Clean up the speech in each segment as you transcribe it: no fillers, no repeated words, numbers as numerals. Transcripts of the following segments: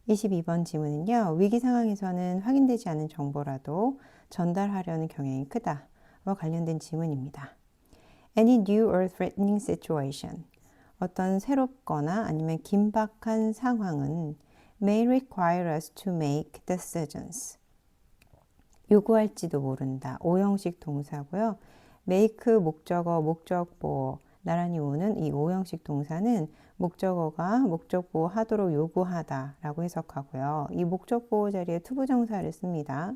22번 지문은요. 위기 상황에서는 확인되지 않은 정보라도 전달하려는 경향이 크다와 관련된 지문입니다. Any new or threatening situation. 어떤 새롭거나 아니면 긴박한 상황은 may require us to make decisions. 요구할지도 모른다. 5형식 동사고요. make 목적어, 목적보어 나란히 오는 이 5형식 동사는 목적어가 목적보호 하도록 요구하다 라고 해석하고요. 이 목적보호 자리에 투부정사를 씁니다.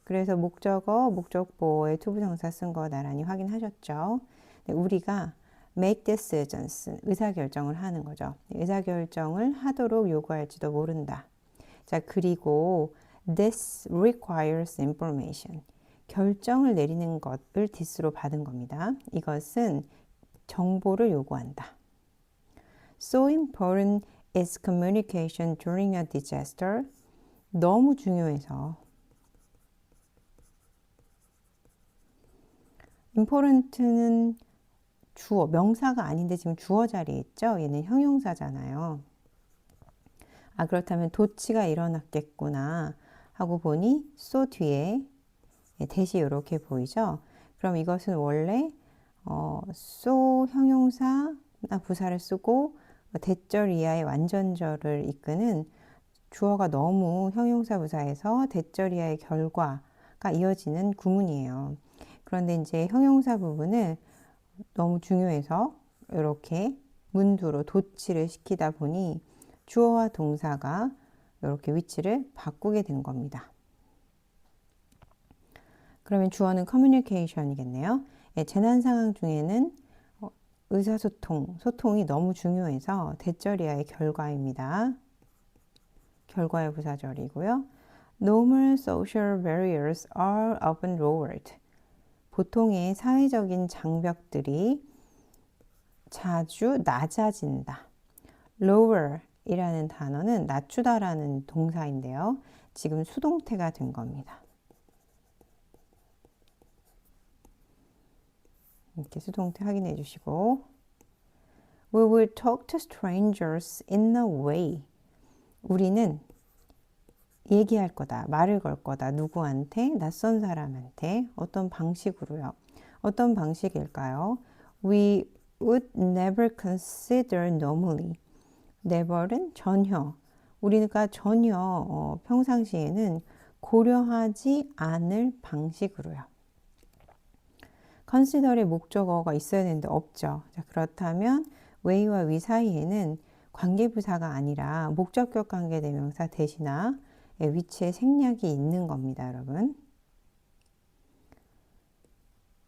그래서 목적어, 목적보호에 투부정사 쓴 거 나란히 확인하셨죠? 우리가 make decisions, 의사결정을 하는 거죠. 의사결정을 하도록 요구할지도 모른다. 자, 그리고 this requires information. 결정을 내리는 것을 this로 받은 겁니다. 이것은 정보를 요구한다. So important is communication during a disaster. 너무 중요해서. important는 주어, 명사가 아닌데 지금 주어 자리에 있죠? 얘는 형용사잖아요. 아, 그렇다면 도치가 일어났겠구나 하고 보니 so 뒤에 대시 이렇게 보이죠? 그럼 이것은 원래 so 형용사 부사를 쓰고 대절 이하의 완전절을 이끄는 주어가 너무 형용사 부사에서 대절 이하의 결과가 이어지는 구문이에요. 그런데 이제 형용사 부분을 너무 중요해서 이렇게 문두로 도치를 시키다 보니 주어와 동사가 이렇게 위치를 바꾸게 된 겁니다. 그러면 주어는 communication이겠네요. 재난 상황 중에는 의사소통, 소통이 너무 중요해서 대절 이하의 결과입니다. 결과의 부사절이고요. Normal social barriers are often lowered. 보통의 사회적인 장벽들이 자주 낮아진다. lower 이라는 단어는 낮추다라는 동사인데요. 지금 수동태가 된 겁니다. 이렇게 수동태 확인해 주시고 We will talk to strangers in a way. 우리는 얘기할 거다, 말을 걸 거다. 누구한테? 낯선 사람한테. 어떤 방식으로요? 어떤 방식일까요? We would never consider normally. never는 전혀. 우리가 전혀 평상시에는 고려하지 않을 방식으로요. consider의 목적어가 있어야 되는데 없죠. 자, 그렇다면 way와 위 사이에는 관계부사가 아니라 목적격 관계대명사 대신나 위치에 생략이 있는 겁니다, 여러분.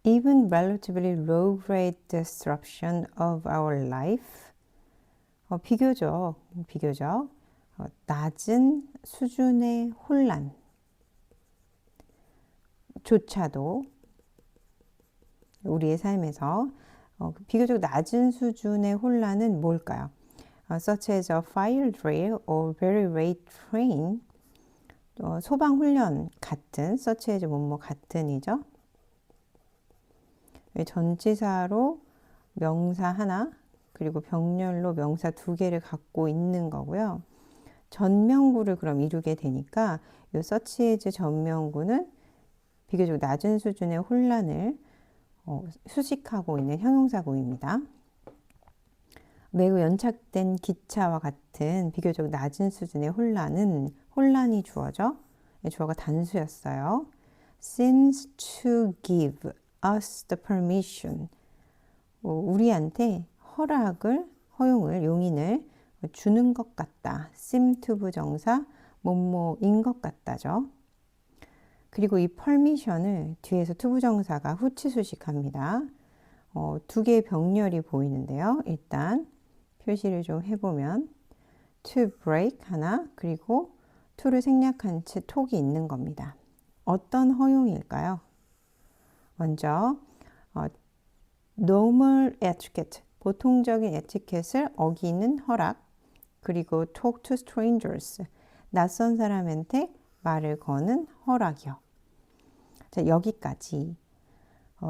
Even relatively low grade disruption of our life. 비교적 낮은 수준의 혼란 조차도 우리의 삶에서 비교적 낮은 수준의 혼란은 뭘까요? Such as a fire drill or very late train. 소방훈련 같은, such as 뭐뭐 같은이죠. 전치사로 명사 하나, 그리고 병렬로 명사 두 개를 갖고 있는 거고요. 전명구를 그럼 이루게 되니까 이 such as 전명구는 비교적 낮은 수준의 혼란을 수식하고 있는 형용사구입니다. 매우 연착된 기차와 같은 비교적 낮은 수준의 혼란이 주어죠. 주어가 단수였어요. Seems to give us the permission. 우리한테 허용을, 용인을 주는 것 같다. seem to 부정사, 뭐뭐인 것 같다죠. 그리고 이 permission을 뒤에서 투부정사가 후치수식합니다. 두 개의 병렬이 보이는데요. 일단 표시를 좀 해보면 to break 하나, 그리고 to를 생략한 채 톡이 있는 겁니다. 어떤 허용일까요? 먼저 normal etiquette, 보통적인 에티켓을 어기는 허락, 그리고 talk to strangers, 낯선 사람한테 말을 거는 허락이요. 자, 여기까지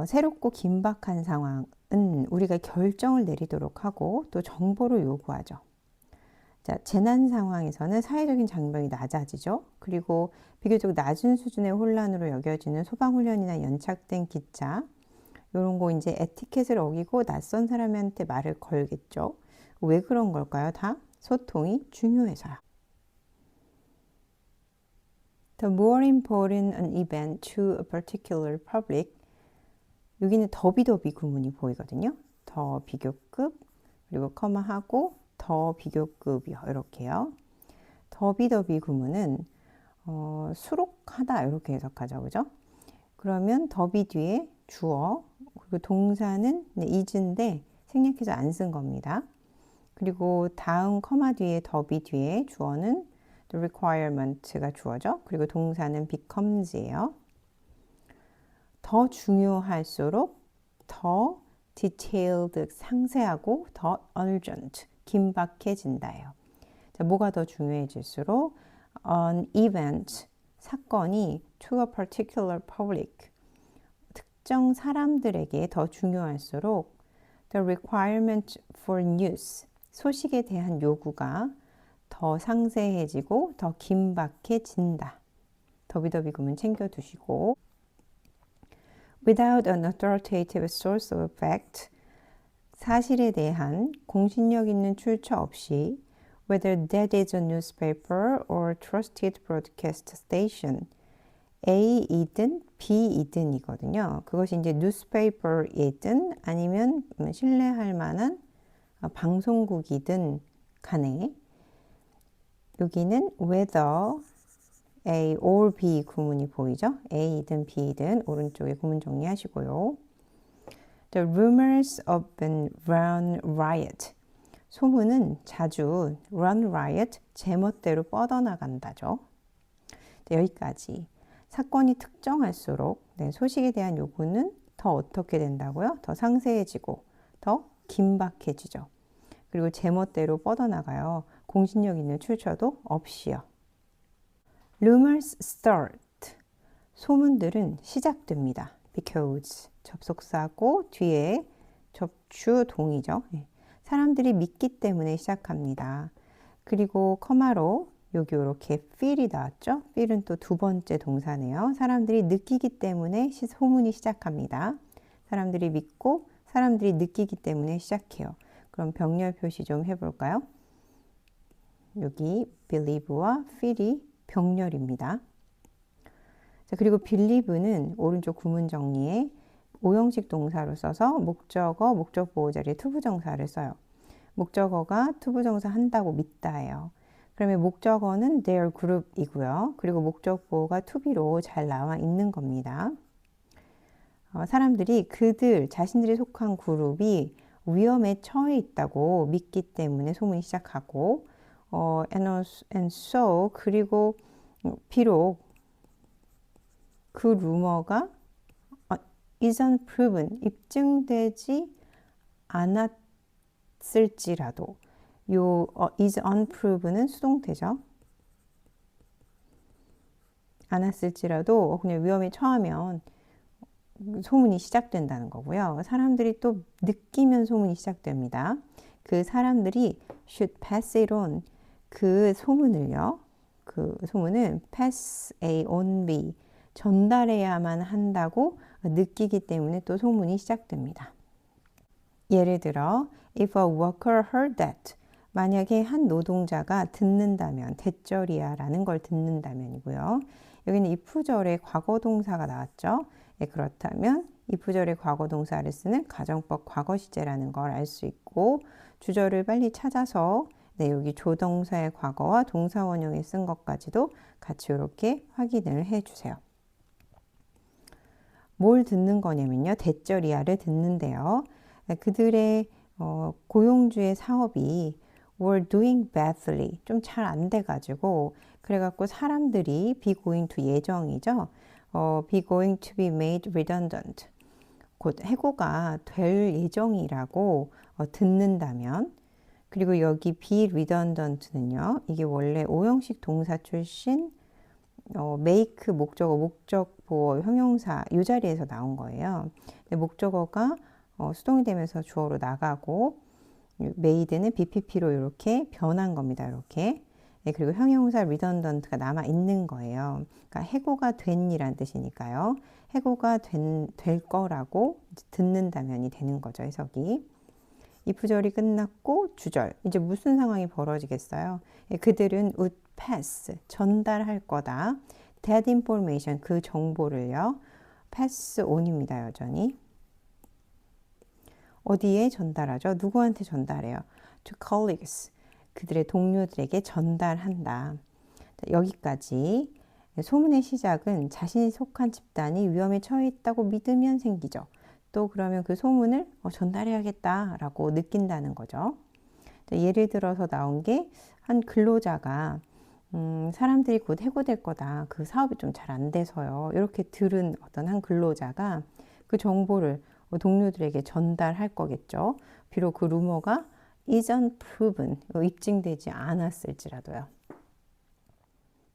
새롭고 긴박한 상황은 우리가 결정을 내리도록 하고 또 정보를 요구하죠. 자, 재난 상황에서는 사회적인 장벽이 낮아지죠. 그리고 비교적 낮은 수준의 혼란으로 여겨지는 소방훈련이나 연착된 기차, 이런 거 이제 에티켓을 어기고 낯선 사람한테 말을 걸겠죠. 왜 그런 걸까요? 다 소통이 중요해서요. The more important an event to a particular public. 여기는 더비더비 구문이 보이거든요. 더 비교급, 그리고 커마하고 더 비교급이요. 이렇게요. 더비더비 구문은 수록하다 이렇게 해석하죠. 그죠? 그러면 더비 뒤에 주어, 그리고 동사는 is인데 생략해서 안 쓴 겁니다. 그리고 다음 커마 뒤에 더비 뒤에 주어는 the requirement가 주어죠. 그리고 동사는 becomes예요. 더 중요할수록 더 detailed, 상세하고 더 urgent, 긴박해진다예요. 자, 뭐가 더 중요해질수록 an event, 사건이 to a particular public, 특정 사람들에게 더 중요할수록 the requirement for news, 소식에 대한 요구가 더 상세해지고 더 긴박해진다. 더비더비 구문 챙겨두시고 Without an authoritative source of fact, 사실에 대한 공신력 있는 출처 없이 whether that is a newspaper or trusted broadcast station, A이든 B이든 이거든요. 그것이 이제 newspaper이든 아니면 신뢰할 만한 방송국이든 간에 여기는 whether A or B 구문이 보이죠? A이든 B이든 오른쪽에 구문 정리하시고요. The rumors of an run riot. 소문은 자주 run riot, 제멋대로 뻗어나간다죠. 네, 여기까지. 사건이 특정할수록 소식에 대한 요구는 더 어떻게 된다고요? 더 상세해지고 더 긴박해지죠. 그리고 제멋대로 뻗어나가요. 공신력 있는 출처도 없이요. Rumors start. 소문들은 시작됩니다. Because 접속사고 뒤에 접주동이죠. 사람들이 믿기 때문에 시작합니다. 그리고 커마로 여기 이렇게 feel이 나왔죠. feel은 또 두 번째 동사네요. 사람들이 느끼기 때문에 소문이 시작합니다. 사람들이 믿고 사람들이 느끼기 때문에 시작해요. 그럼 병렬 표시 좀 해볼까요? 여기 believe와 feel이 병렬입니다. 자, 그리고 believe는 오른쪽 구문 정리에 오형식 동사로 써서 목적어, 목적 보호 자리에 투부정사를 써요. 목적어가 투부정사 한다고 믿다예요. 그러면 목적어는 their group이고요. 그리고 목적 보호가 to be로 잘 나와 있는 겁니다. 사람들이 그들 자신들이 속한 그룹이 위험에 처해 있다고 믿기 때문에 소문이 시작하고 and so 그리고 비록 그 루머가 is unproven, 입증되지 않았을지라도 요 is unproven은 수동태죠. 않았을지라도 그냥 위험에 처하면 소문이 시작된다는 거고요. 사람들이 또 느끼면 소문이 시작됩니다. 그 사람들이 should pass it on, 그 소문을요. 그 소문은 pass A on B, 전달해야만 한다고 느끼기 때문에 또 소문이 시작됩니다. 예를 들어 if a worker heard that, 만약에 한 노동자가 듣는다면, 대절이야 라는 걸 듣는다면이고요. 여기는 if절의 과거동사가 나왔죠. 네, 그렇다면 if절의 과거동사를 쓰는 가정법 과거시제라는 걸 알 수 있고, 주절을 빨리 찾아서 여기 조동사의 과거와 동사 원형에 쓴 것까지도 같이 이렇게 확인을 해주세요. 뭘 듣는 거냐면요. 대절이야를 듣는데요. 그들의 고용주의 사업이 were doing badly, 좀 잘 안 돼가지고 그래갖고 사람들이 be going to 예정이죠. be going to be made redundant, 곧 해고가 될 예정이라고 듣는다면, 그리고 여기 be redundant는요. 이게 원래 오형식 동사 출신 make 목적어, 목적보어, 형용사 이 자리에서 나온 거예요. 근데 목적어가 수동이 되면서 주어로 나가고 made는 BPP로 이렇게 변한 겁니다. 이렇게. 네, 그리고 형용사 redundant가 남아 있는 거예요. 그러니까 해고가 된이란 뜻이니까요. 해고가 될 거라고 듣는다면이 되는 거죠. 해석이. if 절이 끝났고 주절. 이제 무슨 상황이 벌어지겠어요? 그들은 would pass, 전달할 거다. that information, 그 정보를요. pass on입니다. 여전히. 어디에 전달하죠? 누구한테 전달해요? to colleagues, 그들의 동료들에게 전달한다. 여기까지. 소문의 시작은 자신이 속한 집단이 위험에 처해 있다고 믿으면 생기죠. 또 그러면 그 소문을 전달해야겠다라고 느낀다는 거죠. 예를 들어서 나온 게 한 근로자가 사람들이 곧 해고될 거다. 그 사업이 좀 잘 안 돼서요. 이렇게 들은 어떤 한 근로자가 그 정보를 동료들에게 전달할 거겠죠. 비록 그 루머가 isn't proven, 입증되지 않았을지라도요.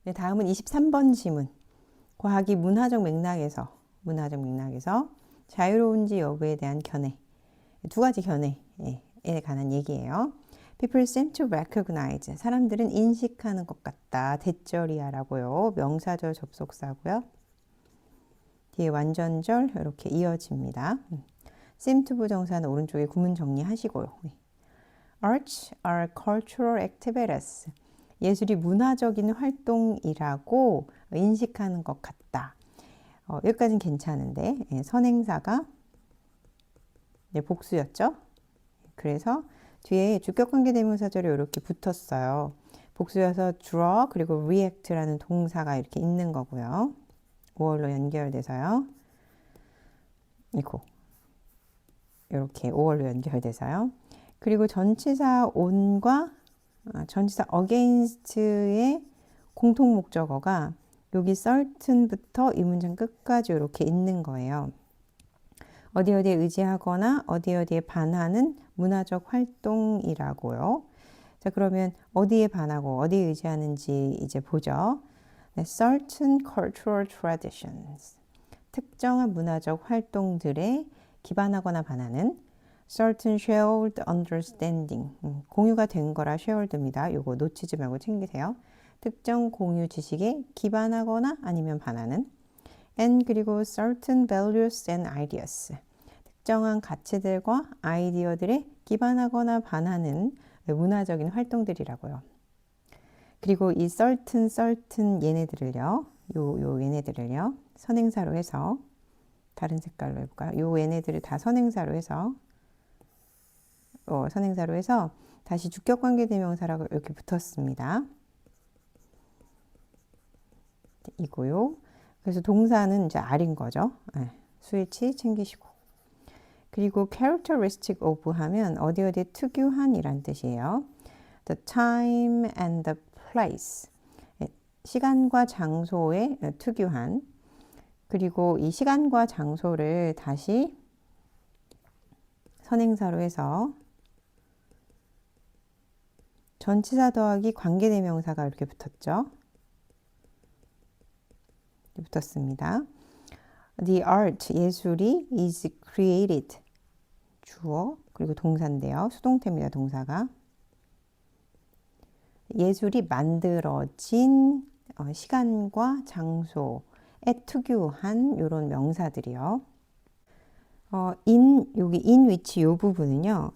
네, 다음은 23번 지문. 과학이 문화적 맥락에서 자유로운지 여부에 대한 견해. 두 가지 견해에 관한 얘기예요. People seem to recognize. 사람들은 인식하는 것 같다. 대절이야라고요. 명사절 접속사고요. 뒤에 완전절 이렇게 이어집니다. seem to 부정사는 오른쪽에 구문 정리하시고요. Arts are cultural activities. 예술이 문화적인 활동이라고 인식하는 것 같다. 여기까지는 괜찮은데 선행사가 복수였죠. 그래서 뒤에 주격관계대명사절이 이렇게 붙었어요. 복수여서 draw 그리고 react라는 동사가 이렇게 있는 거고요. 5월로 연결돼서요. 이렇게 5월로 연결돼서요. 그리고 전치사 on과 전치사 against의 공통 목적어가 여기 certain부터 이 문장 끝까지 이렇게 있는 거예요. 어디에 의지하거나 어디에 반하는 문화적 활동이라고요. 자, 그러면 어디에 반하고 어디에 의지하는지 이제 보죠. 네, certain cultural traditions. 특정한 문화적 활동들에 기반하거나 반하는 certain shared understanding. 공유가 된 거라 shared입니다. 요거 놓치지 말고 챙기세요. 특정 공유 지식에 기반하거나 아니면 반하는 and 그리고 certain values and ideas. 특정한 가치들과 아이디어들에 기반하거나 반하는 문화적인 활동들이라고요. 그리고 이 certain 얘네들을요. 요 얘네들을요. 선행사로 해서 다른 색깔로 해볼까요? 요 얘네들을 다 선행사로 해서 다시 주격관계대명사라고 이렇게 붙었습니다. 이고요. 그래서 동사는 이제 R인 거죠. 네, 스위치 챙기시고. 그리고 characteristic of 하면 어디에 특유한이란 뜻이에요. The time and the place. 시간과 장소의 특유한. 그리고 이 시간과 장소를 다시 선행사로 해서 전치사 더하기 관계대명사가 이렇게 붙었죠. 붙었습니다. The art, 예술이 is created. 주어, 그리고 동사인데요. 수동태입니다. 동사가. 예술이 만들어진 시간과 장소에 특유한 이런 명사들이요. 여기 in 위치 이 부분은요.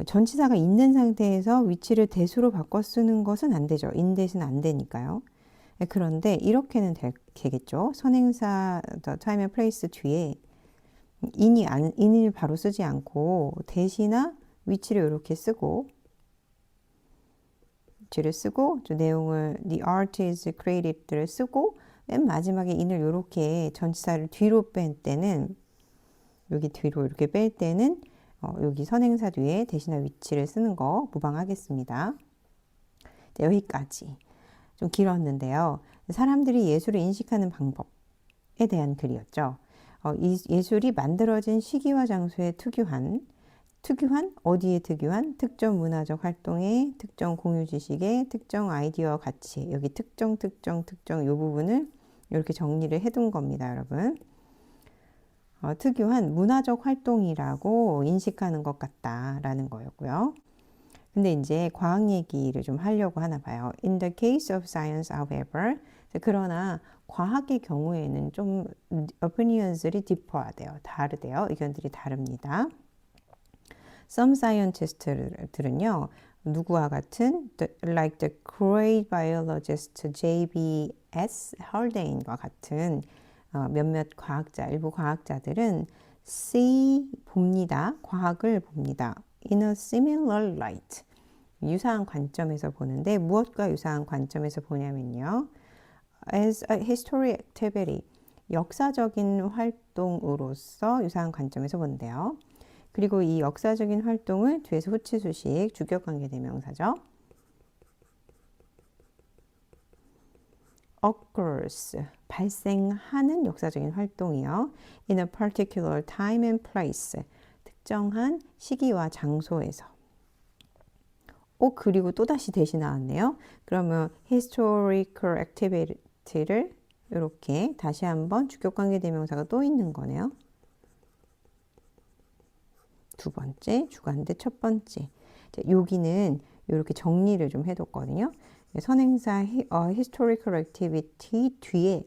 전치사가 있는 상태에서 위치를 대수로 바꿔 쓰는 것은 안 되죠. in 대신 안 되니까요. 그런데 이렇게는 되겠죠. 선행사 the time and place 뒤에 in을 바로 쓰지 않고 대시나 위치를 이렇게 쓰고 내용을 the art is created를 쓰고 맨 마지막에 in을 이렇게 전치사를 뒤로 뺄 때는 여기 뒤로 이렇게 뺄 때는 여기 선행사 뒤에 대시나 위치를 쓰는 거 무방하겠습니다. 여기까지 좀 길었는데요. 사람들이 예술을 인식하는 방법에 대한 글이었죠. 이 예술이 만들어진 시기와 장소에 특유한 어디에 특유한 특정 문화적 활동에 특정 공유 지식에 특정 아이디어 가치 여기 특정 이 부분을 이렇게 정리를 해둔 겁니다, 여러분. 특유한 문화적 활동이라고 인식하는 것 같다라는 거였고요. 근데 이제 과학 얘기를 좀 하려고 하나 봐요. In the case of science, however, 그러나 과학의 경우에는 좀 opinions들이 differ하대요. 다르대요. 의견들이 다릅니다. Some scientists들은요, 누구와 같은 like the great biologist J.B.S. Haldane과 같은 몇몇 과학자, 일부 과학자들은 봅니다. 과학을 봅니다. In a similar light. 유사한 관점에서 보는데 무엇과 유사한 관점에서 보냐면요. As a history activity. 역사적인 활동으로서 유사한 관점에서 본대요. 그리고 이 역사적인 활동을 뒤에서 후치수식 주격관계대명사죠. occurs, 발생하는 역사적인 활동이요. in a particular time and place, 특정한 시기와 장소에서. 그리고 또다시 대시 나왔네요. 그러면 historical activity를 이렇게 다시 한번 주격관계대명사가 또 있는 거네요. 두 번째, 주관대 첫 번째. 여기는 이렇게 정리를 좀 해뒀거든요. 선행사 historical activity 뒤에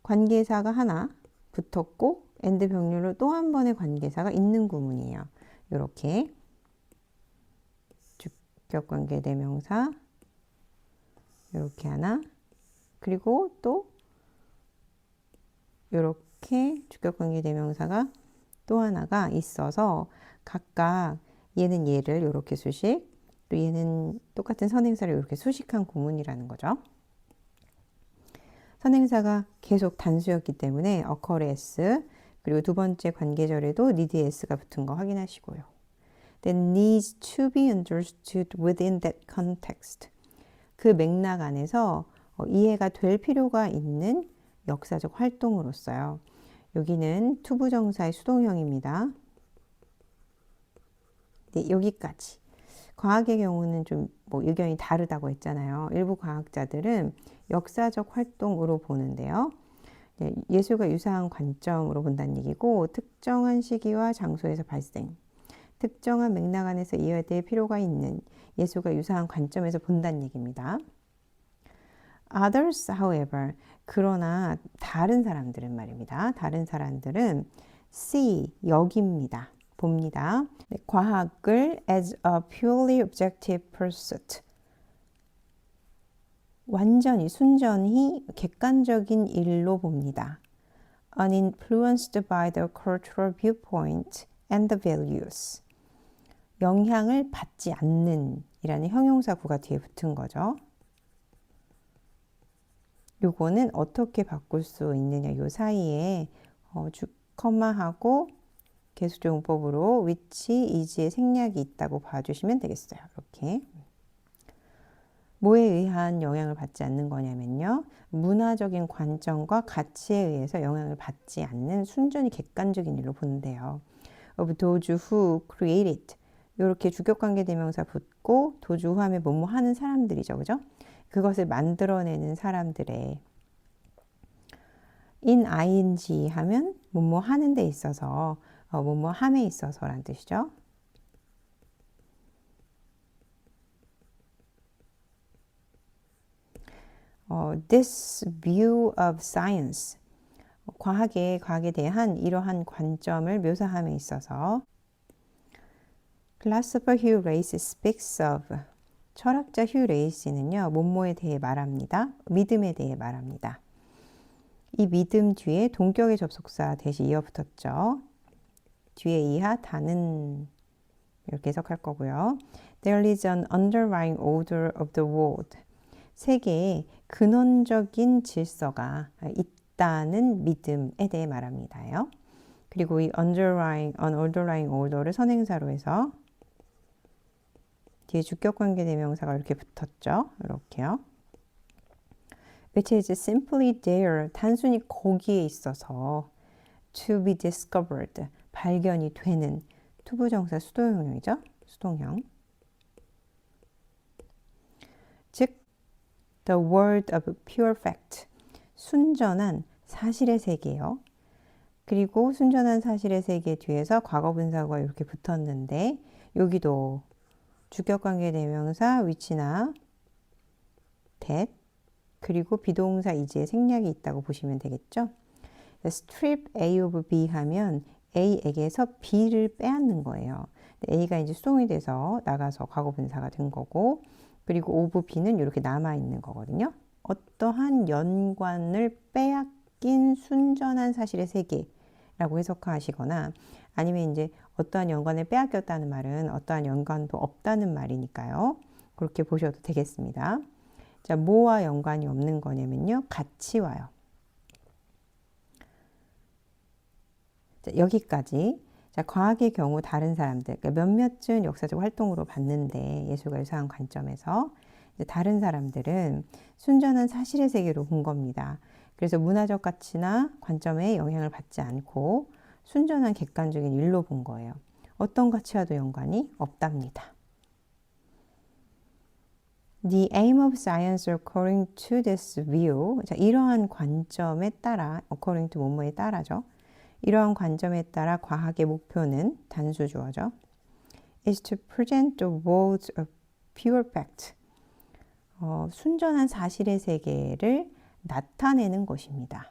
관계사가 하나 붙었고 and 병렬로 또 한 번의 관계사가 있는 구문이에요. 이렇게 주격관계대명사 이렇게 하나 그리고 또 이렇게 주격관계대명사가 또 하나가 있어서 각각 얘는 얘를 이렇게 수식 또 얘는 똑같은 선행사를 이렇게 수식한 구문이라는 거죠. 선행사가 계속 단수였기 때문에 occurred 그리고 두 번째 관계절에도 need s가 붙은 거 확인하시고요. Then needs to be understood within that context. 그 맥락 안에서 이해가 될 필요가 있는 역사적 활동으로서요. 여기는 투부정사의 수동형입니다. 네, 여기까지. 과학의 경우는 좀 의견이 다르다고 했잖아요. 일부 과학자들은 역사적 활동으로 보는데요. 네, 예술과 유사한 관점으로 본다는 얘기고 특정한 시기와 장소에서 발생, 특정한 맥락 안에서 이해될 필요가 있는 예술과 유사한 관점에서 본다는 얘기입니다. Others, however, 그러나 다른 사람들은 말입니다. 다른 사람들은 see, 여깁니다. 봅니다. 네, 과학을 as a purely objective pursuit. 완전히, 순전히 객관적인 일로 봅니다. Uninfluenced by the cultural viewpoint and the values. 영향을 받지 않는 이라는 형용사 구가 뒤에 붙은 거죠. 요거는 어떻게 바꿀 수 있느냐. 요 사이에 컴마하고 개수조용법으로 which, is의 생략이 있다고 봐주시면 되겠어요. 이렇게. 뭐에 의한 영향을 받지 않는 거냐면요. 문화적인 관점과 가치에 의해서 영향을 받지 않는 순전히 객관적인 일로 보는데요. of those who created. 이렇게 주격관계대명사 붙고 도주 후 하면 뭐뭐 하는 사람들이죠. 그죠? 그것을 만들어내는 사람들의 in ing 하면 뭐뭐 하는 데 있어서 뭐뭐 함에 있어서 라는 뜻이죠. This view of science 과학에 대한 이러한 관점을 묘사함에 있어서 philosopher Hugh Race speaks of 철학자 휴 레이시는요. 뭐뭐에 대해 말합니다. 믿음에 대해 말합니다. 이 믿음 뒤에 동격의 접속사 대시 이어 붙었죠. 뒤에 이하 다는 이렇게 해석할 거고요. There is an underlying order of the world. 세계에 근원적인 질서가 있다는 믿음에 대해 말합니다요. 그리고 이 underlying order를 선행사로 해서 뒤에 주격관계대명사가 이렇게 붙었죠. 이렇게요. Which is simply there. 단순히 거기에 있어서 to be discovered. 발견이 되는 투부정사 수동형이죠. 수동형. 즉 the world of pure fact. 순전한 사실의 세계요. 그리고 순전한 사실의 세계 뒤에서 과거분사가 이렇게 붙었는데 여기도 주격관계 대명사 which나 that, 그리고 비동사 is의 생략이 있다고 보시면 되겠죠. strip A of B 하면 A에게서 B를 빼앗는 거예요. A가 이제 수동이 돼서 나가서 과거분사가 된 거고, 그리고 of B는 이렇게 남아있는 거거든요. 어떠한 연관을 빼앗긴 순전한 사실의 세계라고 해석하시거나, 아니면 이제 어떠한 연관을 빼앗겼다는 말은 어떠한 연관도 없다는 말이니까요. 그렇게 보셔도 되겠습니다. 자, 뭐와 연관이 없는 거냐면요. 같이 와요. 자, 여기까지. 자, 과학의 경우 다른 사람들, 그러니까 몇몇은 역사적 활동으로 봤는데 예술과 유사한 관점에서 이제 다른 사람들은 순전한 사실의 세계로 본 겁니다. 그래서 문화적 가치나 관점에 영향을 받지 않고 순전한 객관적인 일로 본 거예요. 어떤 가치와도 연관이 없답니다. The aim of science according to this view. 자, 이러한 관점에 따라, according to 뭐뭐에 따라죠. 이러한 관점에 따라 과학의 목표는 단수 주어죠. is to present the world of pure fact. 순전한 사실의 세계를 나타내는 것입니다.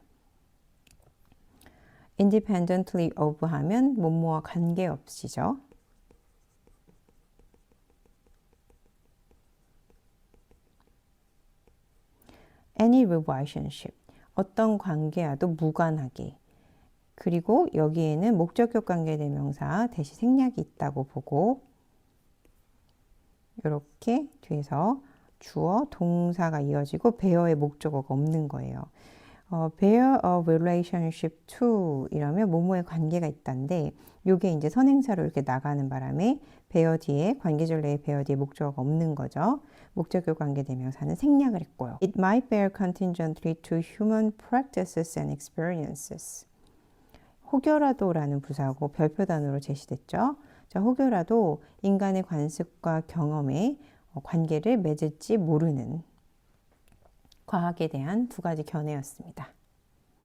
independently of 하면 뭐뭐와 관계없이죠. any relationship, 어떤 관계와도 무관하게. 그리고 여기에는 목적격 관계 대명사 대시 생략이 있다고 보고, 이렇게 뒤에서 주어, 동사가 이어지고 bear의 목적어가 없는 거예요. bear a relationship to 이러면 뭐뭐의 관계가 있다는데, 이게 이제 선행사로 이렇게 나가는 바람에 bear 뒤에 관계절레의 bear 뒤에 목적어가 없는 거죠. 목적격 관계 대명사는 생략을 했고요. It might bear contingently to human practices and experiences. 혹여라도라는 부사고 별표단으로 제시됐죠. 자, 혹여라도 인간의 관습과 경험에 관계를 맺을지 모르는 과학에 대한 두 가지 견해였습니다.